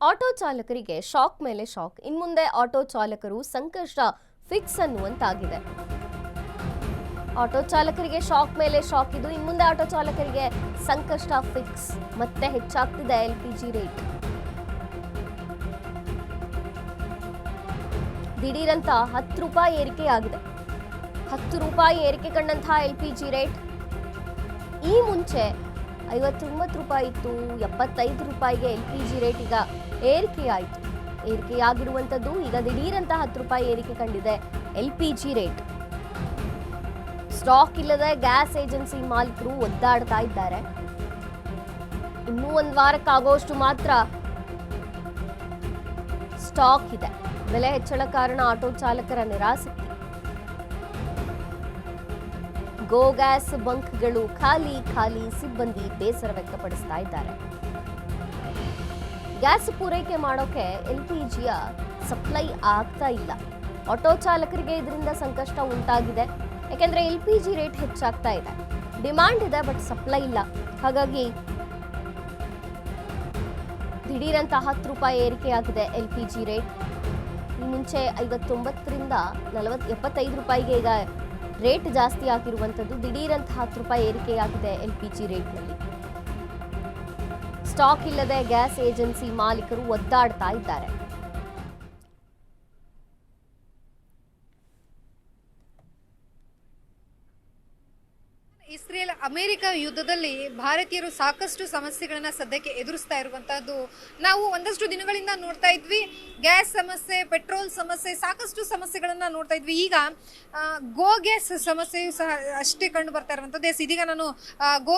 Auto ಚಾಲಕರಿಗೆ shock ಮೇಲೆ shock. ಇನ್ಮುಂದೆ ಆಟೋ ಚಾಲಕರು ಸಂಕಷ್ಟ ಫಿಕ್ಸ್ ಅನ್ನುವಂತಾಗಿದೆ. ಆಟೋ ಚಾಲಕರಿಗೆ ಶಾಕ್ ಮೇಲೆ ಶಾಕ್ ಇದು. ಇನ್ಮುಂದೆ ಆಟೋ ಚಾಲಕರಿಗೆ ಸಂಕಷ್ಟ ಫಿಕ್ಸ್. ಮತ್ತೆ ಹೆಚ್ಚಾಗ್ತಿದೆ ಎಲ್ಪಿಜಿ ರೇಟ್. ದಿಢೀರಂತ 10 ರೂಪಾಯಿ ಏರಿಕೆಯಾಗಿದೆ. 10 ರೂಪಾಯಿ ಏರಿಕೆ ಕಂಡಂತಹ ಎಲ್ಪಿಜಿ ರೇಟ್ ಈ ಮುಂಚೆ 59 ರೂಪಾಯಿ ಇತ್ತು. 75 ರೂಪಾಯಿಗೆ ಎಲ್ಪಿಜಿ ರೇಟ್ ಈಗ ಏರಿಕೆಯಾಯಿತು. ಏರಿಕೆಯಾಗಿರುವಂಥದ್ದು ಈಗ ದಿಢೀರಂತ 10 ರೂಪಾಯಿ ಏರಿಕೆ ಕಂಡಿದೆ ಎಲ್ಪಿಜಿ ರೇಟ್. ಸ್ಟಾಕ್ ಇಲ್ಲದೆ ಗ್ಯಾಸ್ ಏಜೆನ್ಸಿ ಮಾಲೀಕರು ಒದ್ದಾಡ್ತಾ ಇದ್ದಾರೆ. ಇನ್ನೂ ಒಂದು ವಾರಕ್ಕಾಗುವಷ್ಟು ಮಾತ್ರ ಸ್ಟಾಕ್ ಇದೆ. ಬೆಲೆ ಹೆಚ್ಚಳ ಕಾರಣ ಆಟೋ ಚಾಲಕರ ನಿರಾಸಕ್ತಿ. ಗೋ ಗ್ಯಾಸ್ ಬಂಕ್ಗಳು ಖಾಲಿ ಖಾಲಿ, ಸಿಬ್ಬಂದಿ ಬೇಸರ ವ್ಯಕ್ತಪಡಿಸ್ತಾ ಇದ್ದಾರೆ. ಗ್ಯಾಸ್ ಪೂರೈಕೆ ಮಾಡೋಕೆ ಎಲ್ಪಿಜಿಯ ಸಪ್ಲೈ ಆಗ್ತಾ ಇಲ್ಲ. ಆಟೋ ಚಾಲಕರಿಗೆ ಇದರಿಂದ ಸಂಕಷ್ಟ ಉಂಟಾಗಿದೆ. ಯಾಕೆಂದ್ರೆ ಎಲ್ಪಿಜಿ ರೇಟ್ ಹೆಚ್ಚಾಗ್ತಾ ಇದೆ. ಡಿಮಾಂಡ್ ಇದೆ ಬಟ್ ಸಪ್ಲೈ ಇಲ್ಲ. ಹಾಗಾಗಿ ದಿಢೀರಂತ 10 ರೂಪಾಯಿ ಏರಿಕೆಯಾಗಿದೆ ಎಲ್ಪಿಜಿ ರೇಟ್. ಈ ಮುಂಚೆ 59ರಿಂದ 75 ರೂಪಾಯಿಗೆ ಈಗ ರೇಟ್ ಜಾಸ್ತಿ ಆಗಿರುವಂಥದ್ದು. ದಿಢೀರಂತ 10 ರೂಪಾಯಿ ಏರಿಕೆಯಾಗಿದೆ ಎಲ್ಪಿಜಿ ರೇಟ್ನಲ್ಲಿ. ಸ್ಟಾಕ್ ಇಲ್ಲದೆ ಗ್ಯಾಸ್ ಏಜೆನ್ಸಿ ಮಾಲೀಕರು ಒದ್ದಾಡ್ತಾ ಇದ್ದಾರೆ. ಇಸ್ರೇಲ್ ಅಮೆರಿಕ ಯುದ್ಧದಲ್ಲಿ ಭಾರತೀಯರು ಸಾಕಷ್ಟು ಸಮಸ್ಯೆಗಳನ್ನ ಸದ್ಯಕ್ಕೆ ಎದುರಿಸ್ತಾ ಇರುವಂತಹದ್ದು ನಾವು ಒಂದಷ್ಟು ದಿನಗಳಿಂದ ನೋಡ್ತಾ ಇದ್ವಿ. ಗ್ಯಾಸ್ ಸಮಸ್ಯೆ, ಪೆಟ್ರೋಲ್ ಸಮಸ್ಯೆ, ಸಾಕಷ್ಟು ಸಮಸ್ಯೆಗಳನ್ನ ನೋಡ್ತಾ ಇದ್ವಿ. ಈಗ ಗೋ ಗ್ಯಾಸ್ ಸಮಸ್ಯೆಯು ಸಹ ಅಷ್ಟೇ ಕಂಡು ಬರ್ತಾ ಇರುವಂತದ್ದು. ಇದೀಗ ನಾನು ಗೋ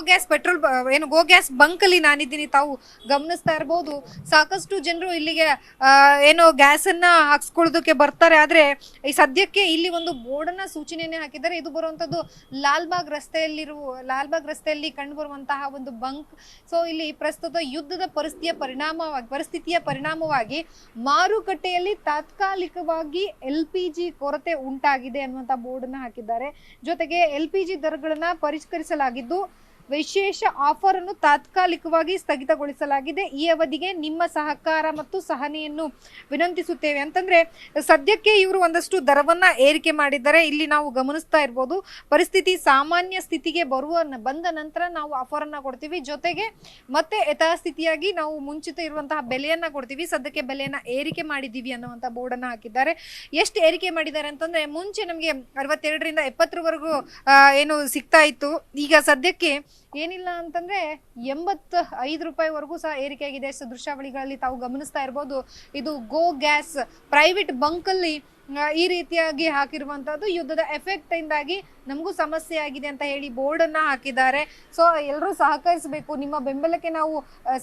ಗ್ಯಾಸ್ ಬಂಕ್ ಅಲ್ಲಿ ನಾನಿದ್ದೀನಿ. ತಾವು ಗಮನಿಸ್ತಾ ಇರಬಹುದು, ಸಾಕಷ್ಟು ಜನರು ಇಲ್ಲಿಗೆ ಗ್ಯಾಸ್ ಅನ್ನ ಹಾಕ್ಸ್ಕೊಳ್ಳೋದಕ್ಕೆ ಬರ್ತಾರೆ. ಆದ್ರೆ ಈ ಸದ್ಯಕ್ಕೆ ಇಲ್ಲಿ ಒಂದು ಬೋರ್ಡ್ ಅನ್ನ ಸೂಚನೆಯನ್ನೇ ಹಾಕಿದ್ದಾರೆ. ಇದು ಬರುವಂತದ್ದು ಲಾಲ್ಬಾಗ್ ರಸ್ತೆಯಲ್ಲಿ ಕಂಡು ಬರುವಂತಹ ಒಂದು ಬಂಕ್. ಸೊ ಇಲ್ಲಿ ಪ್ರಸ್ತುತ ಯುದ್ಧದ ಪರಿಸ್ಥಿತಿಯ ಪರಿಣಾಮವಾಗಿ ಮಾರುಕಟ್ಟೆಯಲ್ಲಿ ತಾತ್ಕಾಲಿಕವಾಗಿ ಎಲ್ಪಿಜಿ ಕೊರತೆ ಉಂಟಾಗಿದೆ ಅನ್ನುವಂತ ಬೋರ್ಡ್ ಅನ್ನ ಹಾಕಿದ್ದಾರೆ. ಜೊತೆಗೆ ಎಲ್ಪಿಜಿ ದರಗಳನ್ನ ಪರಿಷ್ಕರಿಸಲಾಗಿದ್ದು ವಿಶೇಷ ಆಫರ್ ಅನ್ನು ತಾತ್ಕಾಲಿಕವಾಗಿ ಸ್ಥಗಿತಗೊಳಿಸಲಾಗಿದೆ. ಈ ಅವಧಿಗೆ ನಿಮ್ಮ ಸಹಕಾರ ಮತ್ತು ಸಹನೆಯನ್ನು ವಿನಂತಿಸುತ್ತೇವೆ ಅಂತಂದ್ರೆ ಸದ್ಯಕ್ಕೆ ಇವರು ಒಂದಷ್ಟು ದರವನ್ನ ಏರಿಕೆ ಮಾಡಿದ್ದಾರೆ. ಇಲ್ಲಿ ನಾವು ಗಮನಿಸ್ತಾ ಇರ್ಬೋದು, ಪರಿಸ್ಥಿತಿ ಸಾಮಾನ್ಯ ಸ್ಥಿತಿಗೆ ಬಂದ ನಂತರ ನಾವು ಆಫರ್ ಅನ್ನ ಕೊಡ್ತೀವಿ. ಜೊತೆಗೆ ಮತ್ತೆ ಯಥಾಸ್ಥಿತಿಯಾಗಿ ನಾವು ಮುಂಚಿತ ಇರುವಂತಹ ಬೆಲೆಯನ್ನ ಕೊಡ್ತೀವಿ. ಸದ್ಯಕ್ಕೆ ಬೆಲೆಯನ್ನ ಏರಿಕೆ ಮಾಡಿದೀವಿ ಅನ್ನುವಂತ ಬೋರ್ಡ್ ಅನ್ನ ಹಾಕಿದ್ದಾರೆ. ಎಷ್ಟು ಏರಿಕೆ ಮಾಡಿದ್ದಾರೆ ಅಂತಂದ್ರೆ ಮುಂಚೆ ನಮಗೆ 62ರಿಂದ 70ರವರೆಗೂ ಸಿಗ್ತಾ ಇತ್ತು. ಈಗ ಸದ್ಯಕ್ಕೆ ಏನಿಲ್ಲ ಅಂತಂದ್ರೆ 85 ರೂಪಾಯಿವರೆಗೂ ಸಹ ಏರಿಕೆ ಆಗಿದೆ. ದೃಶ್ಯಾವಳಿಗಳಲ್ಲಿ ತಾವು ಗಮನಿಸ್ತಾ ಇರಬಹುದು. ಇದು ಗೋ ಗ್ಯಾಸ್ ಪ್ರೈವೇಟ್ ಬಂಕ್ ಅಲ್ಲಿ ಈ ರೀತಿಯಾಗಿ ಹಾಕಿರುವಂತದ್ದು. ಯುದ್ಧದ ಎಫೆಕ್ಟ್ ಇಂದಾಗಿ ನಮಗೂ ಸಮಸ್ಯೆ ಆಗಿದೆ ಅಂತ ಹೇಳಿ ಬೋರ್ಡ್ ಅನ್ನ ಹಾಕಿದ್ದಾರೆ. ಸೊ ಎಲ್ಲರೂ ಸಹಕರಿಸಬೇಕು. ನಿಮ್ಮ ಬೆಂಬಲಕ್ಕೆ ನಾವು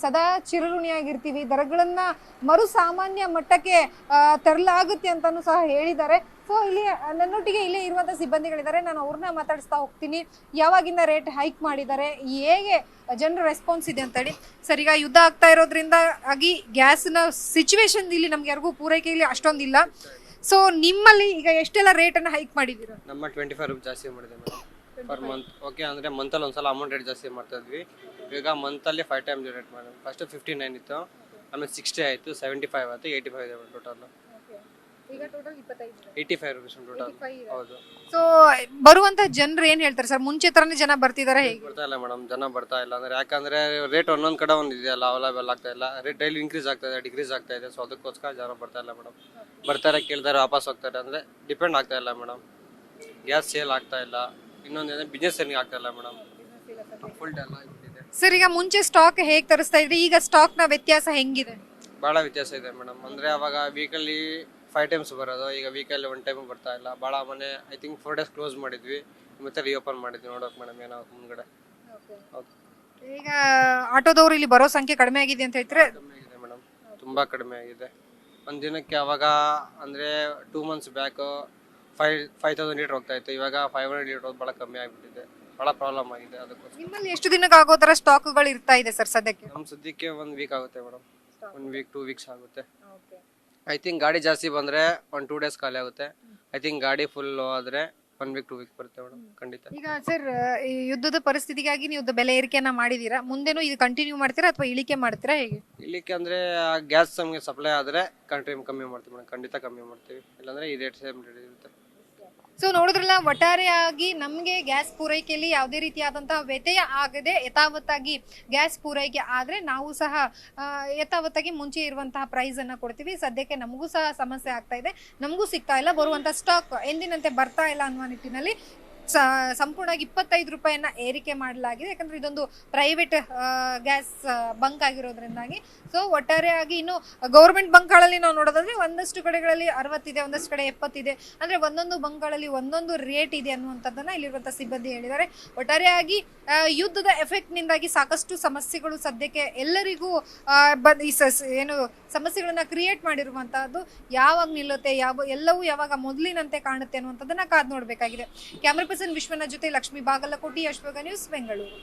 ಸದಾ ಚಿರಋಣಿಯಾಗಿರ್ತೀವಿ. ದರಗಳನ್ನ ಮರು ಸಾಮಾನ್ಯ ಮಟ್ಟಕ್ಕೆ ತರಲಾಗುತ್ತೆ ಅಂತಾನು ಸಹ ಹೇಳಿದ್ದಾರೆ. ಸೊ ಇಲ್ಲಿ ನನ್ನೊಟ್ಟಿಗೆ ಇಲ್ಲೇ ಇರುವಂತಹ ಸಿಬ್ಬಂದಿಗಳಿದ್ದಾರೆ. ನಾನು ಅವ್ರನ್ನ ಮಾತಾಡಿಸ್ತಾ ಹೋಗ್ತೀನಿ. ಯಾವಾಗಿಂದ ರೇಟ್ ಹೈಕ್ ಮಾಡಿದ್ದಾರೆ, ಹೇಗೆ ಜನರ ರೆಸ್ಪಾನ್ಸ್ ಇದೆ ಅಂತ ಹೇಳಿ. ಸರ್, ಈಗ ಯುದ್ಧ ಆಗ್ತಾ ಇರೋದ್ರಿಂದ ಆಗಿ ಗ್ಯಾಸ್ನ ಸಿಚುವೇಶನ್ ಇಲ್ಲಿ ನಮ್ಗೆ ಯಾರಿಗೂ ಪೂರೈಕೆಯಲ್ಲಿ ಅಷ್ಟೊಂದಿಲ್ಲ. ಸೊ ನಿಮ್ಮಲ್ಲಿ ಈಗ ಎಷ್ಟೆಲ್ಲ ರೇಟ್ ಅನ್ನ ಹೈಕ್ ಮಾಡಿದೀರಾ? ನಮ್ಮ 25 ರೂಪಾಯಿ ಜಾಸ್ತಿ ಮಾಡಿದೆ ಮೇಡಮ್ ಪರ್ ಮಂತ್. ಓಕೆ ಅಂದ್ರೆ ಮಂತಲ್ಲಿ ಒಂದ್ಸಲ ಅಮೌಂಟ್ ರೇಟ್ ಜಾಸ್ತಿ ಮಾಡ್ತಾ ಇದ್ವಿ. ಈಗ ಮಂತಲ್ಲಿ 5 ಟೈಮ್ ರೇಟ್ ಮಾಡಿ. ಫಸ್ಟ್ 59 ಇತ್ತು, ಆಮೇಲೆ 60 ಆಯಿತು, 75 ಆಯಿತು, 85 ಇದೆ ಟೋಟಲ್. ಈಗ ಟೋಟಲ್ 85 ರೂಪೀಸ್ ಟೋಟಲ್. ಹೌದು. ಸೊ ಬರುವಂತ ಜನರು ಏನ್ ಹೇಳ್ತಾರೆ ಸರ್? ಮುಂಚೆ ತರನೇ ಜನ ಬರ್ತಿದಾರೆ? ಹೇಗೆ ಬರ್ತಾ ಇಲ್ಲ ಮೇಡಮ್, ಜನ ಬರ್ತಾ ಇಲ್ಲ. ಅಂದ್ರೆ ಯಾಕಂದ್ರೆ ರೇಟ್ ಒಂದೊಂದ್ ಕಡೆ ಒಂದು ಇದೆಯಲ್ಲ, ಅವೈಲೇಬಲ್ ಆಗ್ತಾ ಇಲ್ಲ. ರೇಟ್ ಡೈಲಿ ಇನ್ಕ್ರೀಸ್ ಆಗ್ತಾ ಇದೆ, ಡಿಕ್ರೀಸ್ ಆಗ್ತಾ ಇದೆ. ಸೊ ಅದಕ್ಕೋಸ್ಕರ ಜನ ಬರ್ತಾ ಇಲ್ಲ ಮೇಡಮ್. ಬರ್ತಾರೆ, ಕೇಳ್ತಾರೆ, ವಾಪಸ್ ಹೋಗ್ತಾರೆ. ಅಂದ್ರೆ ಡಿಪೆಂಡ್ ಆಗ್ತಾ ಇಲ್ಲ ಮೇಡಮ್. ಗ್ಯಾಸ್ ಸೇಲ್ ಆಗ್ತಾ ಇಲ್ಲ. ಇನ್ನೊಂದೇನೆ ಬಿಸ್ನೆಸ್ ಏನಿಗೆ ಆಗ್ತಾ ಇಲ್ಲ ಮೇಡಮ್. ಫುಲ್ ಡಲ್ ಆಗಿಬಿಟ್ಟಿದೆ. ಸರ್, ಈಗ ಮುಂಚೆ ಸ್ಟಾಕ್ ಹೇಗೆ ತರಿಸ್ತಾ ಇದ್ರಿ, ಈಗ ಸ್ಟಾಕ್ ನ ವ್ಯತ್ಯಾಸ ಹೆಂಗಿದೆ? ಬಹಳ ವ್ಯತ್ಯಾಸ ಇದೆ ಮೇಡಮ್. ಅಂದ್ರೆ ಅವಾಗ ವೀಕಲ್ಲಿ 5 ಟೈಮ್ಸ್ ಬರೋದು, ಈಗ ವೀಕಲ್ಲಿ 1 ಟೈಮ್ ಬರ್ತಾ ಇಲ್ಲ. ಭಾಳ ಮನೆ ಐ ಥಿಂಕ್ 4 ಡೇಸ್ ಕ್ಲೋಸ್ ಮಾಡಿದ್ವಿ, ಮತ್ತೆ ರೀಓಪನ್ ಮಾಡಿದ್ವಿ. ನೋಡೋಕೆ ಮೇಡಮ್ ಏನಾಗುತ್ತೆ ಮುಂದ್ಗಡೆ. ಹೌದು. ಈಗ ಆಟೋದವರು ಇಲ್ಲಿ ಬರೋ ಸಂಖ್ಯೆ ಕಡಿಮೆ ಆಗಿದೆ ಅಂತ ಹೇಳ್ತಾರೆ? ಕಡಿಮೆ ಆಗಿದೆ ಮೇಡಮ್, ತುಂಬಾ ಕಡಿಮೆ ಆಗಿದೆ. ಒಂದು ದಿನಕ್ಕೆ ಅವಾಗ ಅಂದ್ರೆ 2 ಮಂತ್ಸ್ ಬ್ಯಾಕ್ 5,000 ಲೀಟರ್ ಹೋಗ್ತಾ ಇತ್ತು. ಇವಾಗ 500 ಲೀಟರ್ ಭಾಳ ಕಮ್ಮಿ ಆಗಿಬಿಟ್ಟಿದೆ. ಭಾಳ ಪ್ರಾಬ್ಲಮ್ ಆಗಿದೆ. ಅದಕ್ಕೋಸ್ಕರ ನಿಮ್ಮಲ್ಲಿ ಎಷ್ಟು ದಿನಕ್ಕೆ ಆಗೋ ತರ ಸ್ಟಾಕ್ಗಳು ಇರ್ತಾ ಇದೆ ಸರ್ ಸದ್ಯಕ್ಕೆ? ನಮ್ಮ ಸದ್ಯಕ್ಕೆ 1 ವೀಕ್ ಆಗುತ್ತೆ ಮೇಡಮ್. 1 ವೀಕ್ 2 ವೀಕ್ಸ್ ಆಗುತ್ತೆ. ಐ ಥಿಂಕ್ ಗಾಡಿ ಜಾಸ್ತಿ ಬಂದರೆ 1-2 ಡೇಸ್ ಖಾಲಿ ಆಗುತ್ತೆ. ಐ ಥಿಂಕ್ ಗಾಡಿ ಫುಲ್ ಆದರೆ 1 ವೀಕ್ 2 ವೀಕ್ ಬರುತ್ತೆ ಮೇಡಮ್ ಖಂಡಿತ. ಈಗ ಸರ್, ಈ ಯುದ್ಧದ ಪರಿಸ್ಥಿತಿಗಾಗಿ ನೀವು ಬೆಲೆ ಏರಿಕೆಯನ್ನ ಮಾಡಿದೀರಾ, ಮುಂದೆನೂ ಇದು ಕಂಟಿನ್ಯೂ ಮಾಡ್ತೀರಾ ಅಥವಾ ಇಳಿಕೆ ಮಾಡ್ತೀರಾ, ಹೇಗೆ? ಇಲ್ಲಿಕ್ಕೆ ಅಂದ್ರೆ ಗ್ಯಾಸ್ ನಮಗೆ ಸಪ್ಲೈ ಆದ್ರೆ ಕಮ್ಮಿ ಮಾಡ್ತೀವಿ ಮೇಡಮ್, ಖಂಡಿತ ಕಮ್ಮಿ ಮಾಡ್ತೀವಿ. ಇಲ್ಲಾಂದ್ರೆ ಈ ರೇಟ್ ಸೇಮ್ ರೇಟ್ ಇರುತ್ತೆ. ಸೊ ನೋಡಿದ್ರಲ್ಲ, ಒಟ್ಟಾರೆಯಾಗಿ ನಮಗೆ ಗ್ಯಾಸ್ ಪೂರೈಕೆಯಲ್ಲಿ ಯಾವುದೇ ರೀತಿಯಾದಂತಹ ವ್ಯತ್ಯಯ ಆಗದೆ ಯಥಾವತ್ತಾಗಿ ಗ್ಯಾಸ್ ಪೂರೈಕೆ ಆದರೆ ನಾವು ಸಹ ಯಥಾವತ್ತಾಗಿ ಮುಂಚೆ ಇರುವಂತಹ ಪ್ರೈಸ್ ಅನ್ನ ಕೊಡ್ತೀವಿ. ಸದ್ಯಕ್ಕೆ ನಮಗೂ ಸಹ ಸಮಸ್ಯೆ ಆಗ್ತಾ ಇದೆ, ನಮಗೂ ಸಿಗ್ತಾ ಇಲ್ಲ, ಬರುವಂತ ಸ್ಟಾಕ್ ಎಂದಿನಂತೆ ಬರ್ತಾ ಇಲ್ಲ ಅನ್ನುವ ನಿಟ್ಟಿನಲ್ಲಿ ಸಂಪೂರ್ಣವಾಗಿ 25 ರೂಪಾಯಿಯನ್ನ ಏರಿಕೆ ಮಾಡಲಾಗಿದೆ. ಯಾಕಂದ್ರೆ ಇದೊಂದು ಪ್ರೈವೇಟ್ ಗ್ಯಾಸ್ ಬಂಕ್ ಆಗಿರೋದ್ರಿಂದಾಗಿ. ಸೊ ಒಟ್ಟಾರೆಯಾಗಿ ಇನ್ನು ಗೌರ್ಮೆಂಟ್ ಬಂಕ್ಗಳಲ್ಲಿ ನಾವು ನೋಡೋದಾದ್ರೆ ಒಂದಷ್ಟು ಕಡೆಗಳಲ್ಲಿ 60 ಇದೆ, ಒಂದಷ್ಟು ಕಡೆ 70 ಇದೆ. ಅಂದ್ರೆ ಒಂದೊಂದು ಬಂಕ್ಗಳಲ್ಲಿ ಒಂದೊಂದು ರೇಟ್ ಇದೆ ಅನ್ನುವಂಥದ್ದನ್ನ ಇಲ್ಲಿರುವಂತಹ ಸಿಬ್ಬಂದಿ ಹೇಳಿದ್ದಾರೆ. ಒಟ್ಟಾರೆಯಾಗಿ ಯುದ್ಧದ ಎಫೆಕ್ಟ್ ನಿಂದಾಗಿ ಸಾಕಷ್ಟು ಸಮಸ್ಯೆಗಳು ಸದ್ಯಕ್ಕೆ ಎಲ್ಲರಿಗೂ ಏನು ಸಮಸ್ಯೆಗಳನ್ನ ಕ್ರಿಯೇಟ್ ಮಾಡಿರುವಂತಹದ್ದು. ಯಾವಾಗ ನಿಲ್ಲುತ್ತೆ, ಎಲ್ಲವೂ ಯಾವಾಗ ಮೊದಲಿನಂತೆ ಕಾಣುತ್ತೆ ಅನ್ನುವಂಥದ್ದನ್ನ ಕಾದು ನೋಡ್ಬೇಕಾಗಿದೆ. ಕ್ಯಾಮರಾ ಪರ್ಸನ್ ವಿಶ್ವನಾಥ್ ಜೊತೆ ಲಕ್ಷ್ಮೀ ಬಾಗಲಕೋಟಿ, ಅಶ್ವಗ ನ್ಯೂಸ್, ಬೆಂಗಳೂರು.